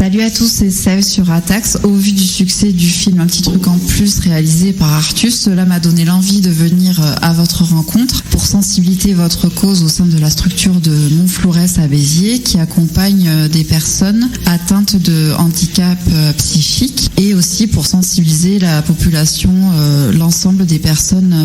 Salut à tous, c'est Sève sur Atax. Au vu du succès du film Un petit truc en plus réalisé par Artus, cela m'a donné l'envie de venir à votre rencontre pour sensibiliser votre cause au sein de la structure de Montflourès à Béziers qui accompagne des personnes atteintes de handicap psychique et aussi pour sensibiliser la population, l'ensemble des personnes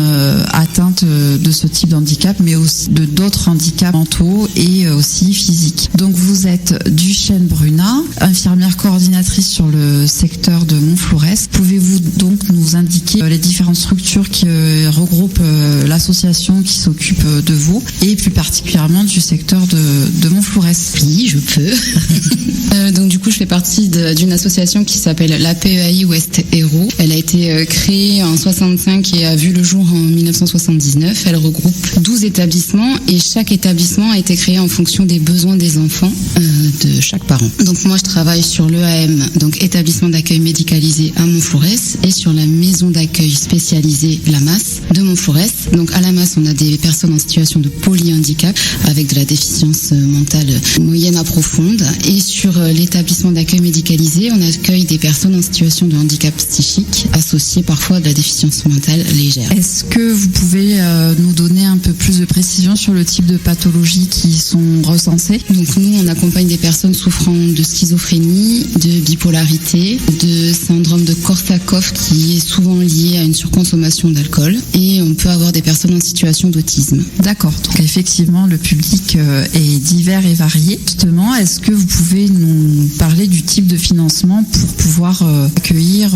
atteintes de ce type de handicap, mais aussi de d'autres handicaps mentaux et aussi physiques. Donc vous êtes Duchesne Bruna, infirmière coordinatrice sur le secteur de Montflourès. Pouvez-vous donc nous indiquer les différentes structures qui regroupent l'association qui s'occupe de vous et plus particulièrement du secteur de Montflourès? Oui, je peux. Donc du coup, je fais partie d'une association qui s'appelle l'APEAI Ouest Hérault. Elle a été créée en 65 et a vu le jour en 1979. Elle regroupe 12 établissements et chaque établissement a été créé en fonction des besoins des enfants de chaque parent. Donc moi, je travaille sur l'EAM, donc établissement d'accueil médicalisé à Montflourès, et sur la maison d'accueil spécialisée La Masse de Montflourès. Donc à La Masse, on a des personnes en situation de polyhandicap avec de la déficience mentale moyenne à profonde, et sur l'établissement d'accueil médicalisé, on accueille des personnes en situation de handicap psychique associées parfois à de la déficience mentale légère. Est-ce que vous pouvez nous donner un peu plus de précision sur le type de pathologies qui sont recensées? Donc nous, on accompagne des personnes souffrant de schizophrénie, de bipolarité, de syndrome de Korsakoff qui est souvent lié à une surconsommation d'alcool, et on peut avoir des personnes en situation d'autisme. D'accord, donc effectivement le public est divers et varié. Justement, est-ce que vous pouvez nous parler du type de financement pour pouvoir accueillir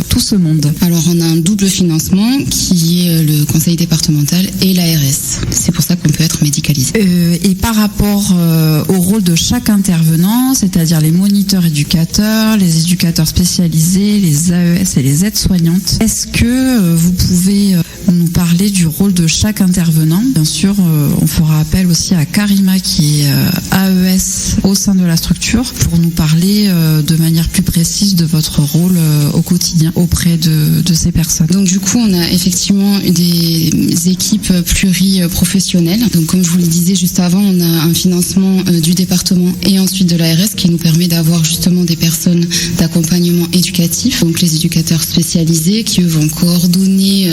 tout ce monde? Alors on a un double financement qui est le conseil départemental et l'ARS. C'est pour ça qu'on peut être médicalisé. Et par rapport au rôle de chaque intervenant, c'est-à-dire les moniteurs éducateurs, les éducateurs spécialisés, les AES et les aides-soignantes, est-ce que vous pouvez nous parler du rôle de chaque intervenant? Bien sûr, on fera appel aussi à Karima qui est AES au sein de la structure pour nous parler de manière plus précise de votre rôle au quotidien auprès de ces personnes. Donc du coup, on a effectivement des équipes pluriprofessionnelles. Donc comme je vous le disais juste avant, on a un financement du département et ensuite de l'ARS qui nous permet d'avoir justement des personnes d'accompagnement éducatif, donc les éducateurs spécialisés qui eux vont coordonner.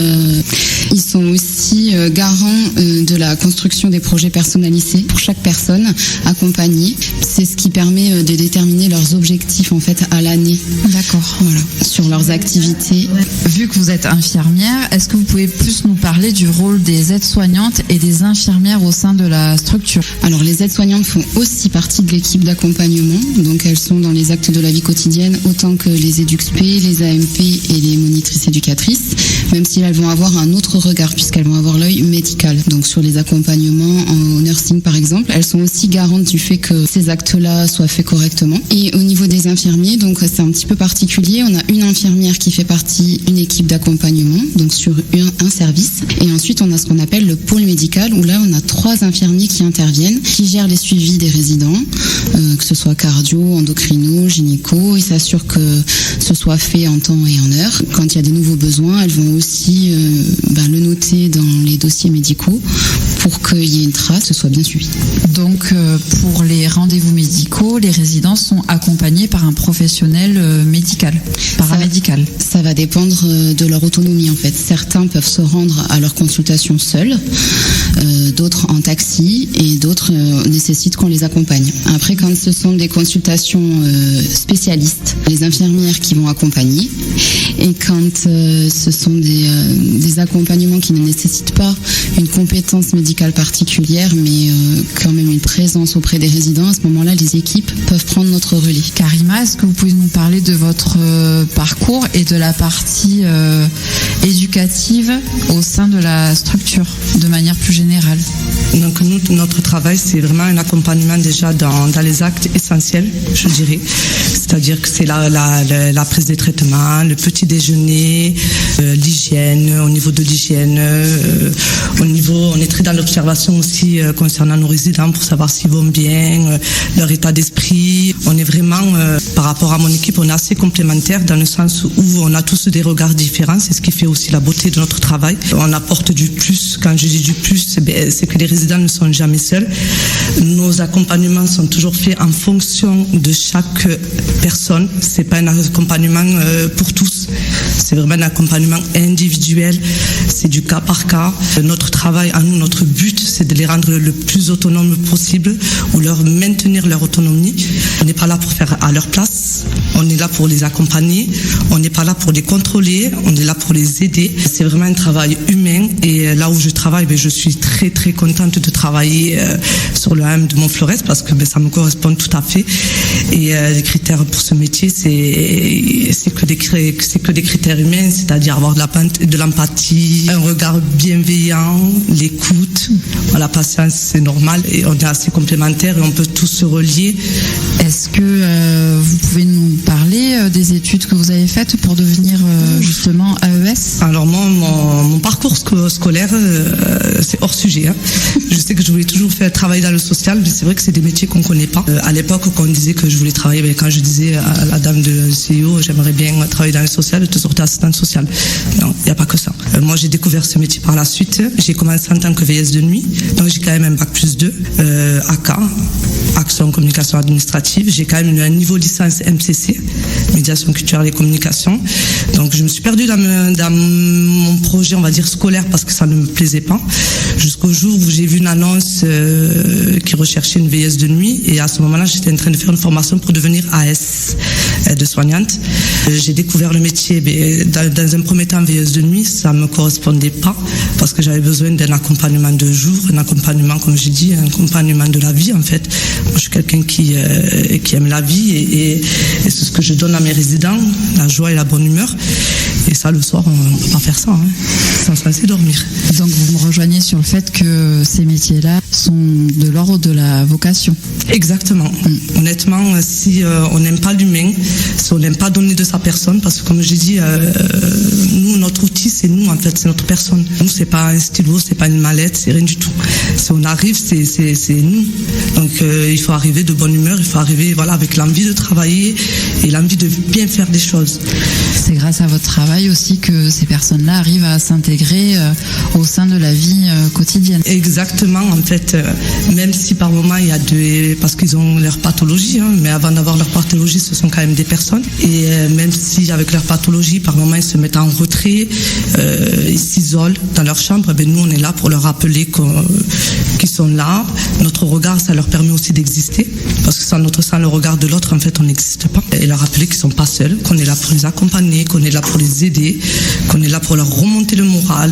Ils sont aussi garants de la construction des projets personnalisés pour chaque personne accompagnée. C'est ce qui permet de déterminer leurs objectifs en fait à l'année. D'accord. Voilà, sur leurs activités. Vu que vous êtes infirmière, est-ce que vous pouvez plus nous parler du rôle des aides-soignantes et des infirmières au sein de la structure? Alors les aides-soignantes font aussi partie de l'équipe d'accompagnement, donc elles sont dans les actes de la vie quotidienne autant que les EduxP, les AMP et les monitrices éducatrices, même si elles vont avoir un autre regard puisqu'elles vont avoir l'œil médical. Donc sur les accompagnements en nursing par exemple, elles sont aussi garantes du fait que ces actes-là soient faits correctement. Et au niveau des infirmiers, donc c'est un petit peu particulier, on a une infirmière qui fait partie d'une équipe d'accompagnement, donc sur un service, et ensuite on a ce qu'on appelle le pôle médical où là on a 3 infirmiers qui interviennent, qui gèrent les suivis des résidents, que ce soit cardio, endocrino, gynéco, ils s'assurent que ce soit fait en temps et en heure. Quand il y a des nouveaux besoins, elles vont aussi le noter dans les dossiers médicaux pour qu'il y ait une trace, ce soit bien suivi. Donc pour les rendez-vous médicaux, les résidents sont accompagnés par un professionnel médical, paramédical. Ça va dépendre de leur autonomie en fait. Certains peuvent se rendre à leur consultation seuls, d'autres en taxi et d'autres nécessitent qu'on les accompagne. Après, quand ce sont des consultations spécialistes, les infirmières qui vont accompagner, et quand ce sont des accompagnements qui ne nécessitent pas une compétence médicale particulière, mais quand même une présence auprès des résidents, à ce moment-là, les équipes peuvent prendre notre relais. Karima, est-ce que vous pouvez nous parler de votre parcours et de la partie éducative au sein de la structure, de manière plus générale? Donc nous, notre travail, c'est vraiment un accompagnement déjà dans les actes essentiels, je dirais. C'est-à-dire que c'est la prise des traitements, le petit déjeuner, l'hygiène, au niveau de l'hygiène, on est très dans l'observation aussi concernant nos résidents pour savoir s'ils vont bien, leur état d'esprit. On est vraiment, par rapport à mon équipe, on est assez complémentaires dans le sens où on a tous des regards différents. C'est ce qui fait aussi la beauté de notre travail. On apporte du plus. Quand je dis du plus, c'est que les résidents ne sont jamais seuls. Nos accompagnements sont toujours faits en fonction de chaque personne. C'est pas un accompagnement pour tous. C'est vraiment un accompagnement individuel. C'est du cas par cas. Notre travail, à nous, notre but, c'est de les rendre le plus autonomes possible ou leur maintenir leur autonomie. On n'est pas là pour faire à leur place. On est là pour les accompagner. On n'est pas là pour les contrôler. On est là pour les aider. C'est vraiment un travail humain. Et là où je travaille, je suis très très contente de travailler sur le AM de Montflorès parce que ça me correspond tout à fait. Et les critères pour ce métier, c'est que des critères humains, c'est-à-dire avoir de l'empathie, un regard bienveillant, l'écoute, la patience, c'est normal et on est assez complémentaires et on peut tous se relier. Est-ce que vous pouvez nous parler des études que vous avez faites pour devenir justement AES? Alors moi, mon parcours scolaire, c'est hors sujet. Hein. Je sais que je voulais toujours faire travailler dans le social, mais c'est vrai que c'est des métiers qu'on connaît pas. À l'époque, quand on disait que je voulais travailler, quand je disais à la dame de CEO, j'aimerais bien travailler dans le social, elle te sortait assistante sociale. Non, il n'y a pas que ça. Moi, j'ai découvert ce métier par la suite. J'ai commencé en tant que veilleuse de nuit, donc j'ai quand même un bac+2, AK, action communication administrative. J'ai quand même un niveau licence MCC, médiation culturelle et communication. Donc je me suis perdue dans mon projet, on va dire scolaire, parce que ça ne me plaisait pas, jusqu'au jour où j'ai vu une annonce qui recherchait une veilleuse de nuit, et à ce moment-là, j'étais en train de faire une formation pour devenir AS, aide-soignante. J'ai découvert le métier, mais dans un premier temps, veilleuse de nuit, ça me correspondait pas, parce que j'avais besoin d'un accompagnement de jour, un accompagnement, comme j'ai dit, un accompagnement de la vie, en fait. Moi, je suis quelqu'un qui aime la vie, et c'est ce que je donne à mes résidents, la joie et la bonne humeur. Et ça, le soir, on ne peut pas faire ça, hein, sans cesser dormir. Donc vous me rejoignez sur le fait que ces métiers-là sont de l'ordre de la vocation. Exactement. Honnêtement, si on n'aime pas l'humain, si on n'aime pas donner de sa personne, parce que comme j'ai dit, nous, notre outil, c'est nous, en fait, c'est notre personne. Nous, c'est pas un stylo, c'est pas une mallette, c'est rien du tout. Si on arrive, c'est nous. Donc il faut arriver de bonne humeur, il faut arriver avec l'envie de travailler et l'envie de bien faire des choses. C'est grâce à votre travail aussi que ces personnes-là arrivent à s'intégrer au sein de la vie quotidienne. Exactement, en fait, même si par moment il y a parce qu'ils ont leur pathologie, hein, mais avant d'avoir leur pathologie, ce sont quand même des personnes. Et même si avec leur pathologie, par moment ils se mettent en retrait, ils s'isolent dans leur chambre, nous on est là pour leur rappeler qu'ils sont là. Notre regard, ça leur permet aussi d'exister, parce que sans le regard de l'autre, en fait, on n'existe pas. Et leur rappeler qu'ils sont pas seuls, qu'on est là pour les accompagner, qu'on est là pour les aider, qu'on est là pour leur remonter le moral.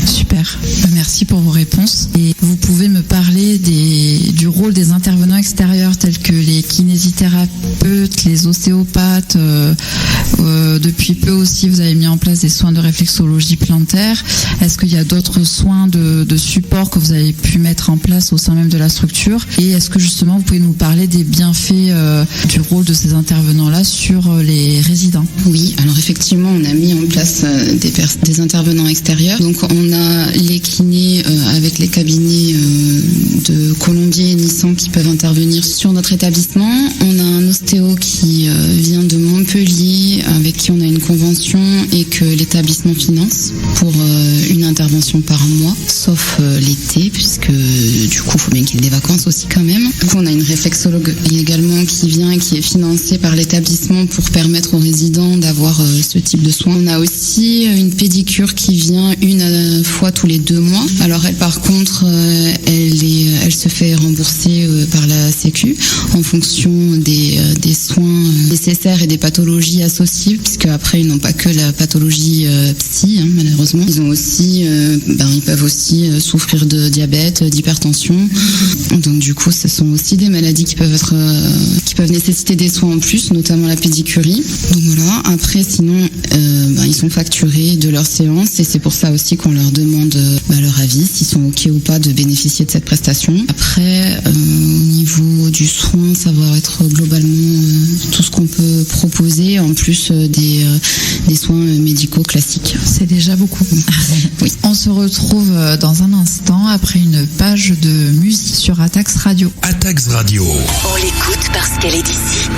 Super. Merci pour vos réponses. Et vous pouvez me parler du rôle des intervenants extérieurs tels que les kinésithérapeutes, les ostéopathes. Depuis peu aussi, vous avez mis en place des soins de réflexologie plantaire. Est-ce qu'il y a d'autres soins de support que vous avez pu mettre en place au sein même de la structure? Et est-ce que justement, vous pouvez nous parler des bienfaits du rôle de ces intervenants-là sur les résidents? Oui, alors effectivement, on a mis en place des intervenants extérieurs. Donc on a les kinés avec les cabinets de Colombier et Nissan qui peuvent intervenir sur notre établissement. On a un ostéo qui vient de Montpellier avec qui on a une convention et que l'établissement finance pour une intervention par mois, sauf l'été, puisque du coup il faut bien qu'il y ait des vacances aussi quand même. Du coup on a une réflexologue également qui vient et qui est financée par l'établissement pour permettre aux résidents d'avoir ce type de soins. On a aussi une pédicure qui vient une fois tous les 2 mois. Alors elle par contre elle se fait rembourser par la Sécu en fonction des soins nécessaires et des pathologies associées, puisque après ils n'ont pas que la pathologie psy, hein, malheureusement. Ils ont aussi, ils peuvent aussi souffrir de diabète, d'hypertension. Donc du coup, ce sont aussi des maladies qui peuvent nécessiter des soins en plus, notamment la pédicurie. Donc voilà. Après, sinon, ils sont facturés de leur séance et c'est pour ça aussi qu'on leur demande leur avis, s'ils sont ok ou pas de bénéficier de cette prestation. Après, au niveau du soin, ça va être globalement tout ce qu'on peut proposer en plus des soins médicaux classiques. C'est déjà beaucoup. Oui. On se retrouve dans un instant après une page de musique sur Atax Radio. Atax Radio. On l'écoute parce qu'elle est d'ici.